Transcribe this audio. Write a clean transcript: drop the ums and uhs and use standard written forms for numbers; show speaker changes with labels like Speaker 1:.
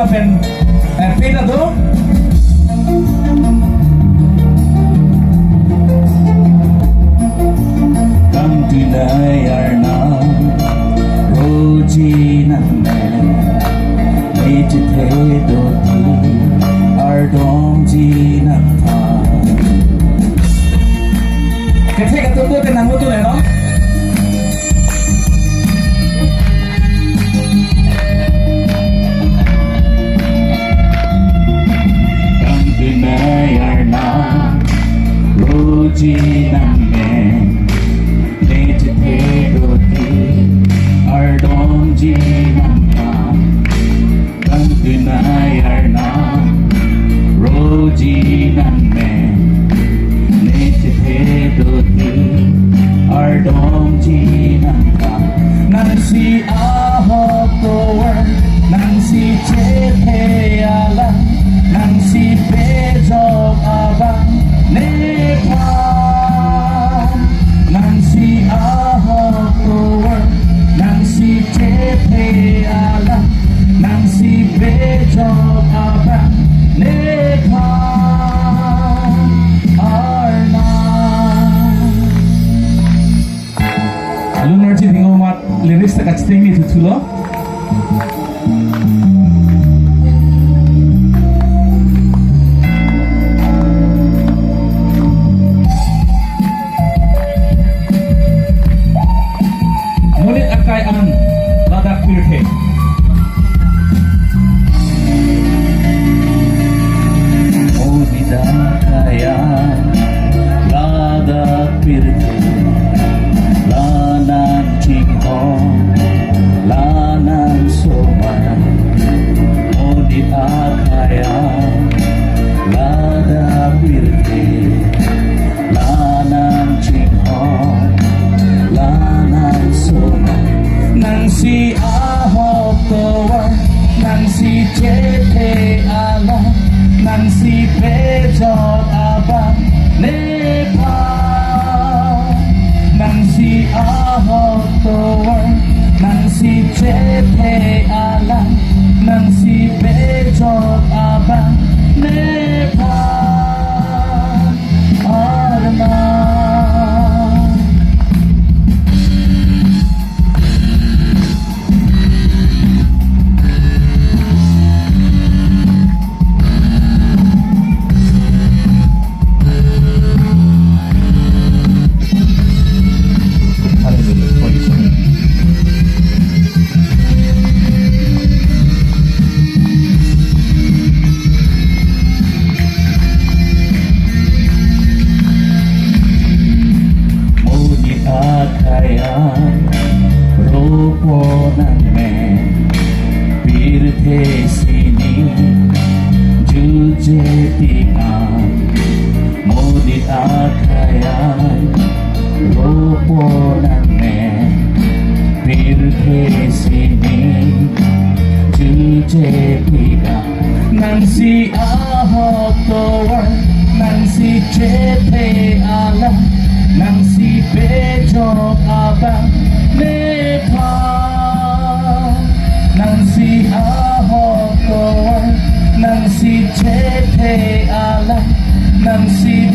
Speaker 1: ก็เป็นปีละตัวKantinai ARNAM Roji nanne Nechithe doti Ardongji nantha Kethe ka tumbo ke nango tu no Kantinai ARNAM Roji nanne Ardongji nantha Kantinai ARNAM Roji nanne Nechithe doti Ardongji nantha Nansi ahok tower Nansi chethe ala Nansi pejok abang Nepal Nansi ahok tower Nansi chethe ala Nansi pejok abang Nepal ARNAM Lunar ji dingo mat lyrics ta kachtengi thulo PIRTHE Odida kaya Ladak PIRTHE Lanan Sangho Lanan Soma Odida kaya Ladak PIRTHE Lanan Sangho Lanan Soma Nansi ahok tower Nansi chethe ala Nansi pejok abang Nepal Nansi ahok tower Nansi chethe ala Nansi pejok abang Nepal ARNAM PIRTHE sini juje tingan modit akayan roponane PIRTHE sini juje tingan Nansi ahok tower Nansi chethe ala Nansi pejok abang Nepal Nansi ahok tower Nansi chethe ala Nansi